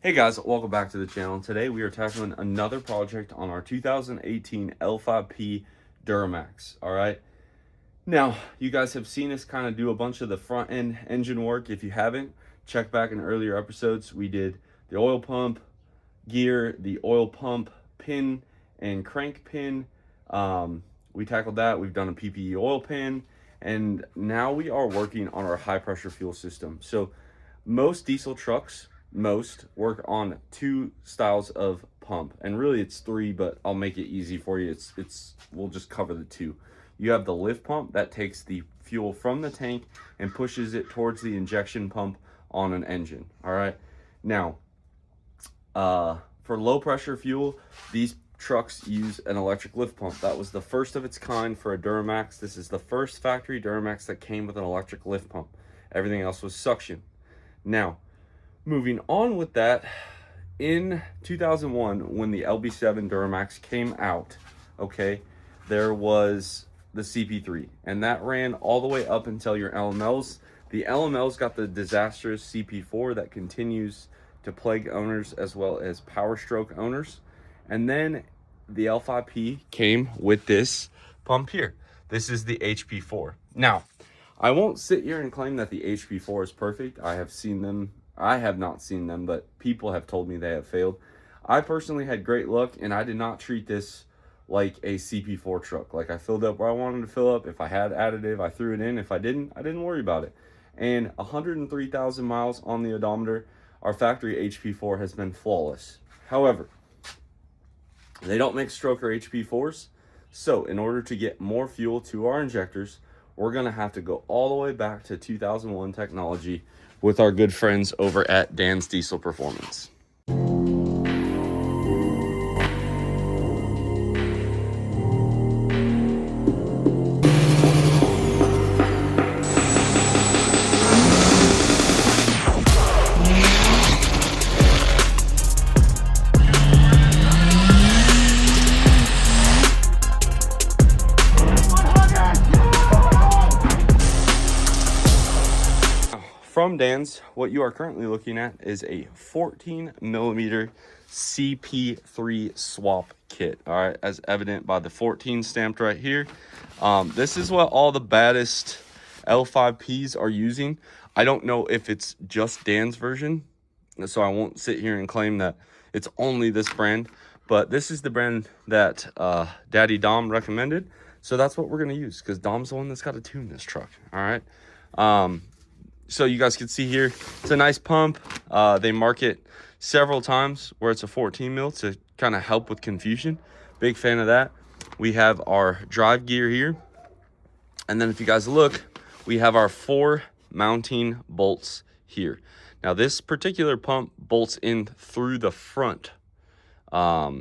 Hey guys, welcome back to the channel. Today we are tackling another project on our 2018 L5P Duramax. Alright, now you guys have seen us kind of do a bunch of the front end engine work. If you haven't, check back in earlier episodes. We did the oil pump gear, the oil pump pin and crank pin. We tackled that. We've done a PPE oil pan, and now we are working on our high pressure fuel system. So most diesel trucks work on two styles of pump, and really it's three, but I'll make it easy for you. We'll just cover the two. You have the lift pump that takes the fuel from the tank and pushes it towards the injection pump on an engine. All right, now for low pressure fuel, these trucks use an electric lift pump. That was the first of its kind for a Duramax. This is the first factory Duramax that came with an electric lift pump. Everything else was suction. Now, moving on with that, in 2001, when the LB7 Duramax came out, okay, there was the CP3, and that ran all the way up until your LMLs. The LMLs got the disastrous CP4 that continues to plague owners as well as Power Stroke owners. And then the L5P came with this pump here. This is the HP4. Now, I won't sit here and claim that the HP4 is perfect. I have not seen them, but people have told me they have failed. I personally had great luck, and I did not treat this like a CP4 truck. Like, I filled up where I wanted to fill up. If I had additive, I threw it in. If I didn't worry about it. And 103,000 miles on the odometer, our factory HP4 has been flawless. However, they don't make stroker HP4s. So in order to get more fuel to our injectors, we're going to have to go all the way back to 2001 technology with our good friends over at Dan's Diesel Performance. From Dan's, what you are currently looking at is a 14mm CP3 swap kit. All right, as evident by the 14 stamped right here. This is what all the baddest L5Ps are using. I don't know if it's just Dan's version, so I won't sit here and claim that it's only this brand, but this is the brand that Daddy Dom recommended. So that's what we're gonna use, because Dom's the one that's got to tune this truck. All right. So you guys can see here, it's a nice pump. They mark it several times where it's a 14 mil to kind of help with confusion. Big fan of that. We have our drive gear here. And then if you guys look, we have our 4 mounting bolts here. Now this particular pump bolts in through the front. So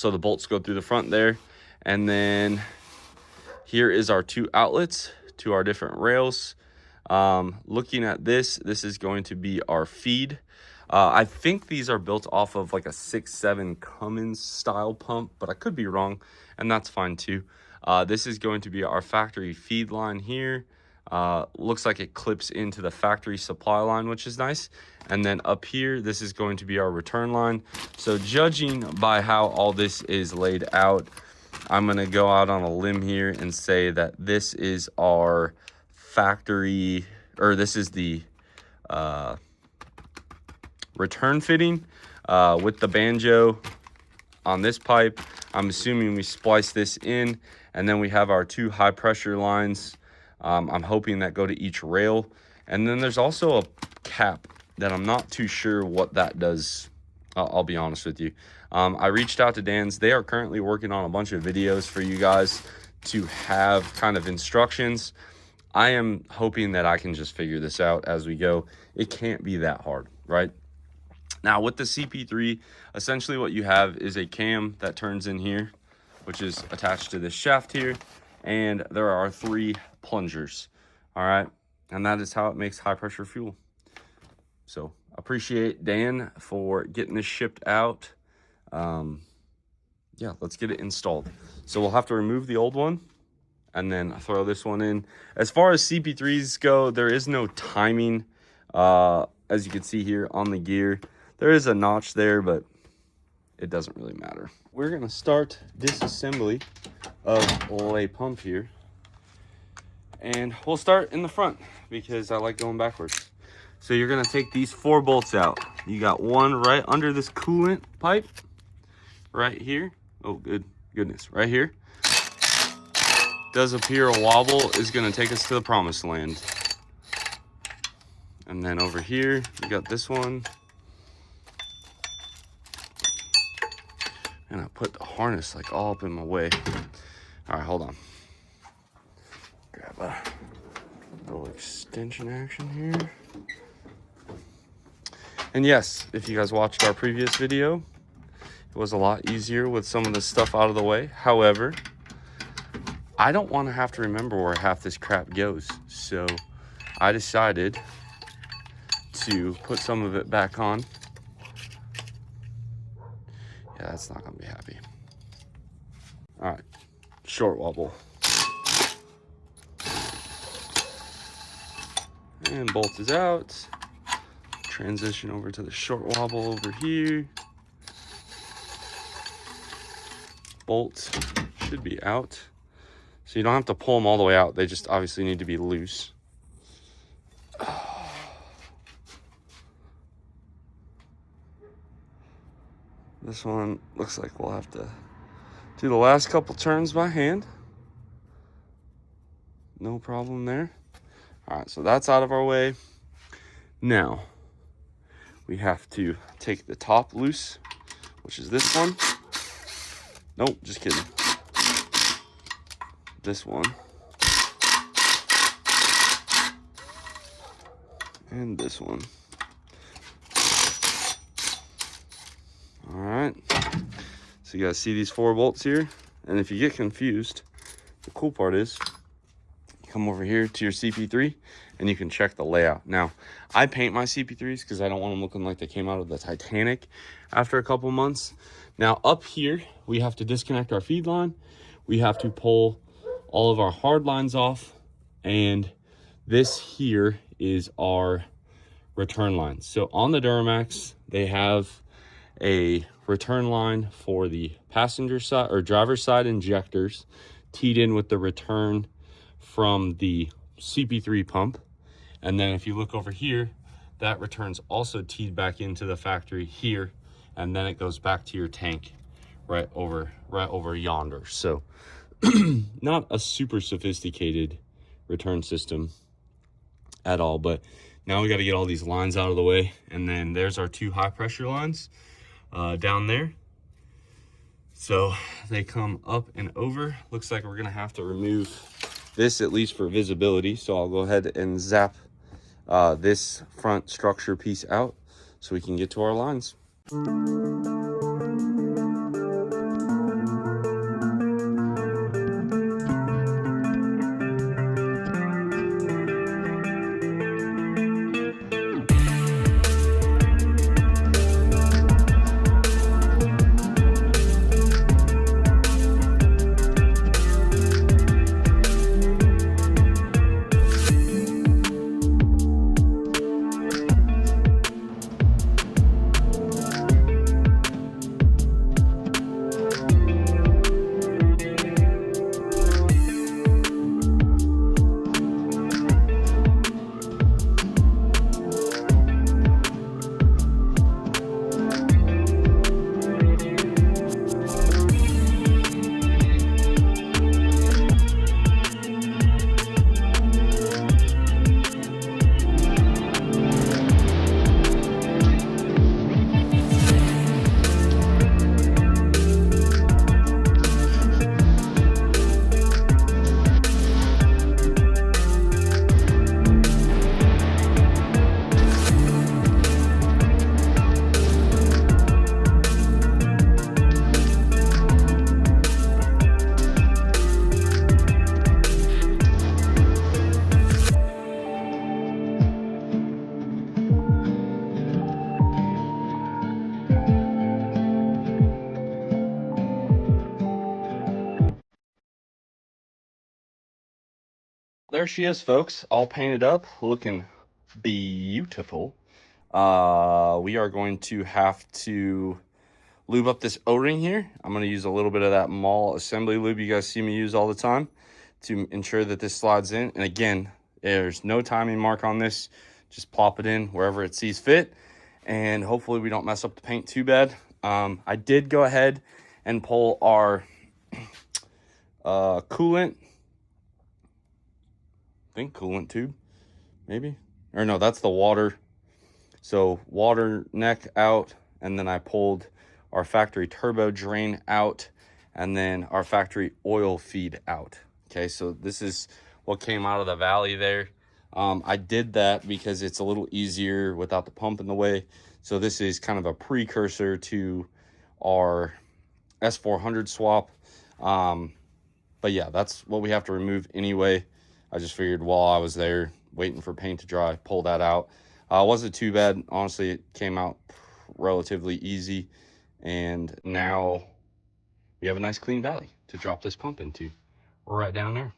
the bolts go through the front there. And then here is our 2 outlets to our different rails. Looking at this is going to be our feed. I think these are built off of like a 6.7 Cummins style pump, but I could be wrong, and that's fine too. This is going to be our factory feed line here. Looks like it clips into the factory supply line, which is nice. And then up here, this is going to be our return line. So judging by how all this is laid out, I'm going to go out on a limb here and say that this is our factory, or this is the return fitting with the banjo on this pipe. I'm assuming we splice this in, and then we have our 2 high pressure lines. I'm hoping that go to each rail. And then there's also a cap that I'm not too sure what that does. I'll be honest with you. I reached out to Dan's. They are currently working on a bunch of videos for you guys to have kind of instructions. I am hoping that I can just figure this out as we go. It can't be that hard, right? Now with the CP3, essentially what you have is a cam that turns in here, which is attached to this shaft here. And there are 3 plungers, all right? And that is how it makes high pressure fuel. So appreciate Dan for getting this shipped out. Yeah, let's get it installed. So we'll have to remove the old one and then throw this one in. As far as CP3s go, there is no timing, as you can see here on the gear. There is a notch there, but it doesn't really matter. We're gonna start disassembly of a pump here. And we'll start in the front because I like going backwards. So you're gonna take these 4 bolts out. You got one right under this coolant pipe, right here. Oh, goodness, right here. Does appear a wobble is gonna take us to the promised land. And then over here, you got this one. And I put the harness like all up in my way. All right, hold on. Grab a little extension action here. And yes, if you guys watched our previous video, it was a lot easier with some of the stuff out of the way. However, I don't want to have to remember where half this crap goes. So I decided to put some of it back on. Yeah, that's not going to be happy. All right, short wobble. And bolt is out. Transition over to the short wobble over here. Bolt should be out. So you don't have to pull them all the way out. They just obviously need to be loose. This one looks like we'll have to do the last couple turns by hand. No problem there. All right, so that's out of our way. Now, we have to take the top loose, which is this one. Nope, just kidding. This one. And this one. All right. So you guys see these 4 bolts here? And if you get confused, the cool part is you come over here to your CP3 and you can check the layout. Now, I paint my CP3s because I don't want them looking like they came out of the Titanic after a couple months. Now, up here, we have to disconnect our feed line. We have to pull all of our hard lines off. And this here is our return line. So on the Duramax, they have a return line for the passenger side or driver's side injectors teed in with the return from the CP3 pump. And then if you look over here, that return's also teed back into the factory here, and then it goes back to your tank right over yonder. So not a super sophisticated return system at all, but now we got to get all these lines out of the way. And then there's our 2 high pressure lines down there. So they come up and over. Looks like we're gonna have to remove this at least for visibility. So I'll go ahead and zap this front structure piece out so we can get to our lines. There she is, folks, all painted up, looking beautiful. We are going to have to lube up this O-ring here. I'm going to use a little bit of that mall assembly lube you guys see me use all the time to ensure that this slides in. And again, there's no timing mark on this. Just plop it in wherever it sees fit, and hopefully we don't mess up the paint too bad. I did go ahead and pull our coolant, I think coolant tube, maybe, or no, that's the water. So water neck out, and then I pulled our factory turbo drain out, and then our factory oil feed out. Okay, so this is what came out of the valley there. I did that because it's a little easier without the pump in the way. So this is kind of a precursor to our S400 swap. But yeah, that's what we have to remove anyway. I just figured while I was there waiting for paint to dry, pull that out. Wasn't too bad. Honestly, it came out relatively easy. And now we have a nice clean valley to drop this pump into. We're right down there.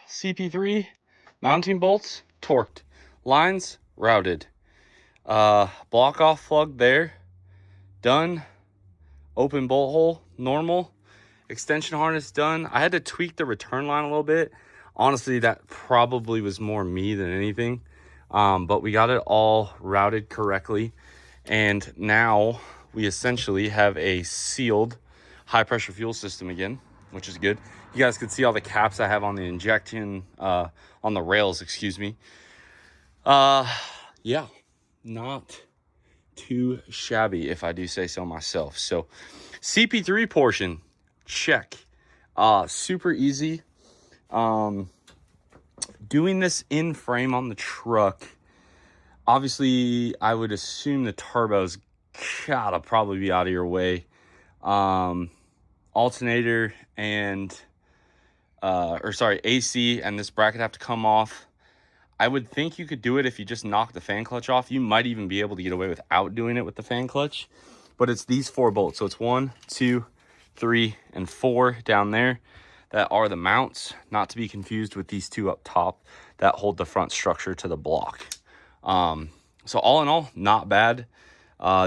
CP3 mounting bolts torqued, lines routed, block off plug there, done, open bolt hole normal, extension harness done. I had to tweak the return line a little bit. Honestly, that probably was more me than anything, but we got it all routed correctly, and now we essentially have a sealed high pressure fuel system again, which is good. You guys can see all the caps I have on the injection, on the rails, excuse me. Yeah, not too shabby if I do say so myself. So CP3 portion, check. Super easy. Doing this in frame on the truck, obviously I would assume the turbo's gotta probably be out of your way. Alternator and AC and this bracket have to come off. I would think you could do it if you just knock the fan clutch off. You might even be able to get away without doing it with the fan clutch, but it's these 4 bolts. So it's 1, 2, 3, and 4 down there that are the mounts, not to be confused with these 2 up top that hold the front structure to the block. So all in all, not bad.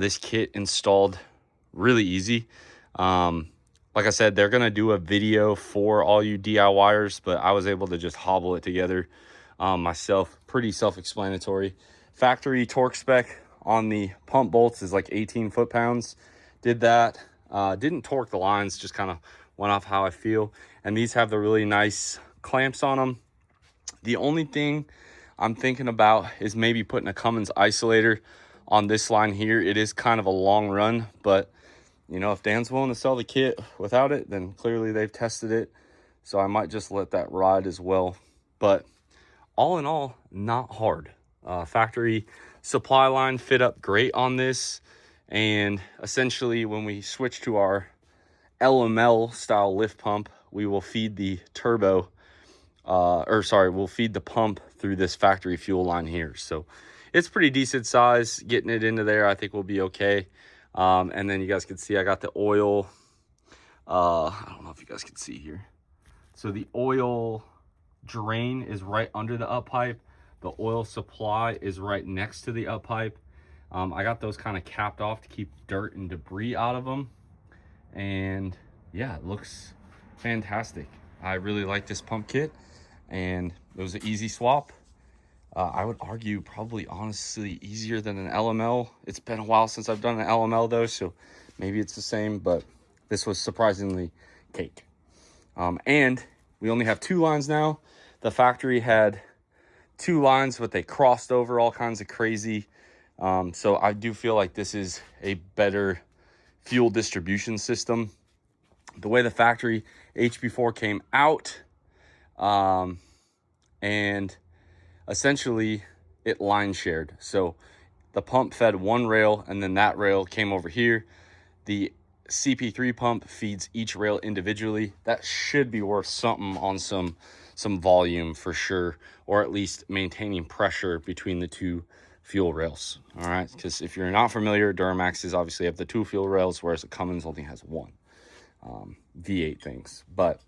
This kit installed really easy. Like I said, they're going to do a video for all you DIYers, but I was able to just hobble it together myself. Pretty self-explanatory. Factory torque spec on the pump bolts is like 18 foot-pounds. Did that. Didn't torque the lines, just kind of went off how I feel. And these have the really nice clamps on them. The only thing I'm thinking about is maybe putting a Cummins isolator on this line here. It is kind of a long run, but you know, if Dan's willing to sell the kit without it, then clearly they've tested it. So I might just let that ride as well. But all in all, not hard. Factory supply line fit up great on this. And essentially when we switch to our LML style lift pump, we will feed the turbo, we'll feed the pump through this factory fuel line here. So it's pretty decent size. Getting it into there, I think we'll be okay. And then you guys can see I got the oil. I don't know if you guys can see here. So the oil drain is right under the up pipe. The oil supply is right next to the up pipe. I got those kind of capped off to keep dirt and debris out of them. And yeah, it looks fantastic. I really like this pump kit, and it was an easy swap. I would argue probably honestly easier than an LML. It's been a while since I've done an LML though, so maybe it's the same, but this was surprisingly cake. And we only have 2 lines now. The factory had 2 lines, but they crossed over all kinds of crazy. So I do feel like this is a better fuel distribution system. The way the factory HP4 came out, and essentially it line shared. So the pump fed one rail, and then that rail came over here. The CP3 pump feeds each rail individually. That should be worth something on some volume for sure, or at least maintaining pressure between the 2 fuel rails. All right, because if you're not familiar, Duramaxes obviously have the 2 fuel rails, whereas the Cummins only has 1. V8 things, but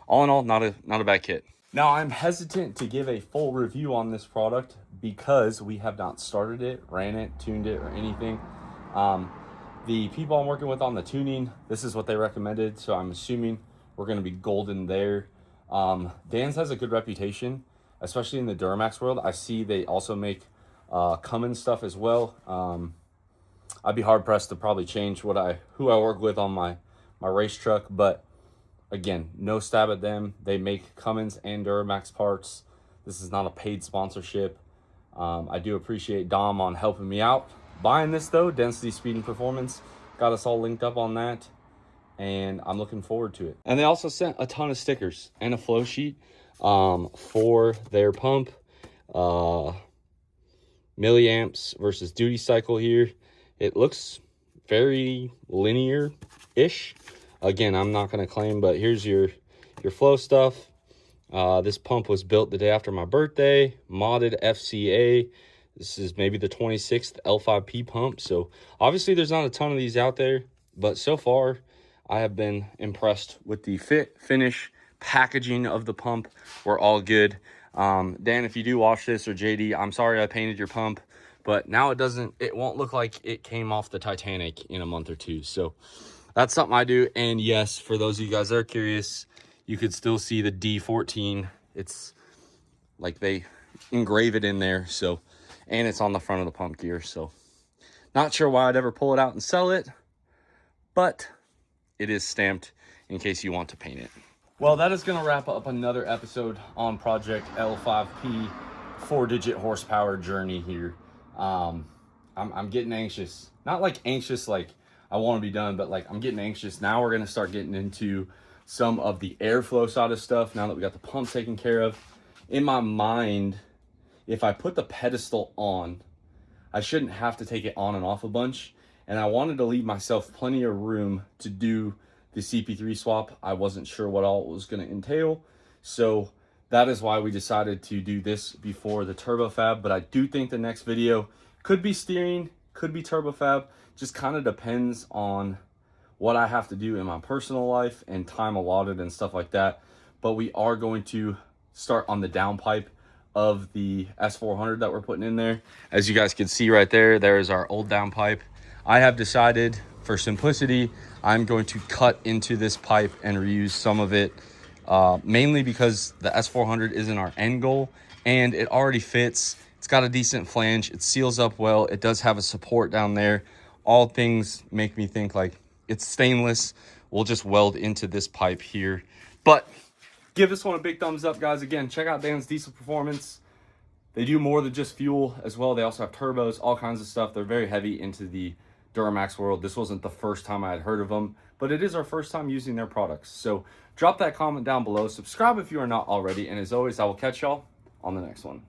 all in all, not a bad kit. Now, I'm hesitant to give a full review on this product because we have not started it, ran it, tuned it, or anything. The people I'm working with on the tuning, this is what they recommended, so I'm assuming we're going to be golden there. Dan's has a good reputation, especially in the Duramax world. I see they also make Cummins stuff as well. I'd be hard pressed to probably change who I work with on my race truck, but again, no stab at them. They make Cummins and Duramax parts. This is not a paid sponsorship. I do appreciate Dom on helping me out buying this though. Density, Speed, and Performance got us all linked up on that, and I'm looking forward to it. And they also sent a ton of stickers and a flow sheet for their pump, milliamps versus duty cycle here. It looks very linear-ish. Again, I'm not going to claim, but here's your flow stuff. This pump was built the day after my birthday, modded FCA. This is maybe the 26th L5P pump. So obviously there's not a ton of these out there, but so far I have been impressed with the fit, finish, packaging of the pump. We're all good. Dan, if you do watch this, or JD, I'm sorry I painted your pump, but now it won't look like it came off the Titanic in a month or 2. So that's something I do. And yes, for those of you guys that are curious, you could still see the D14. It's like they engrave it in there. So, and it's on the front of the pump gear. So not sure why I'd ever pull it out and sell it, but it is stamped in case you want to paint it. Well, that is going to wrap up another episode on Project L5P 4-digit horsepower journey here. I'm getting anxious. Not like anxious like I want to be done, but like I'm getting anxious. Now we're going to start getting into some of the airflow side of stuff now that we got the pump taken care of. In my mind, if I put the pedestal on, I shouldn't have to take it on and off a bunch. And I wanted to leave myself plenty of room to do the CP3 swap. I wasn't sure what all it was going to entail. So that is why we decided to do this before the turbo fab. But I do think the next video could be steering, could be turbo fab. Just kind of depends on what I have to do in my personal life and time allotted and stuff like that. But we are going to start on the downpipe of the S400 that we're putting in there. As you guys can see right there, there is our old downpipe. I have decided, for simplicity, I'm going to cut into this pipe and reuse some of it, mainly because the S400 isn't our end goal and it already fits. It's got a decent flange. It seals up well. It does have a support down there. All things make me think like it's stainless. We'll just weld into this pipe here. But give this one a big thumbs up, guys. Again, check out Dan's Diesel Performance. They do more than just fuel as well. They also have turbos, all kinds of stuff. They're very heavy into the Duramax world. This wasn't the first time I had heard of them, but it is our first time using their products. So drop that comment down below. Subscribe if you are not already. And as always, I will catch y'all on the next one.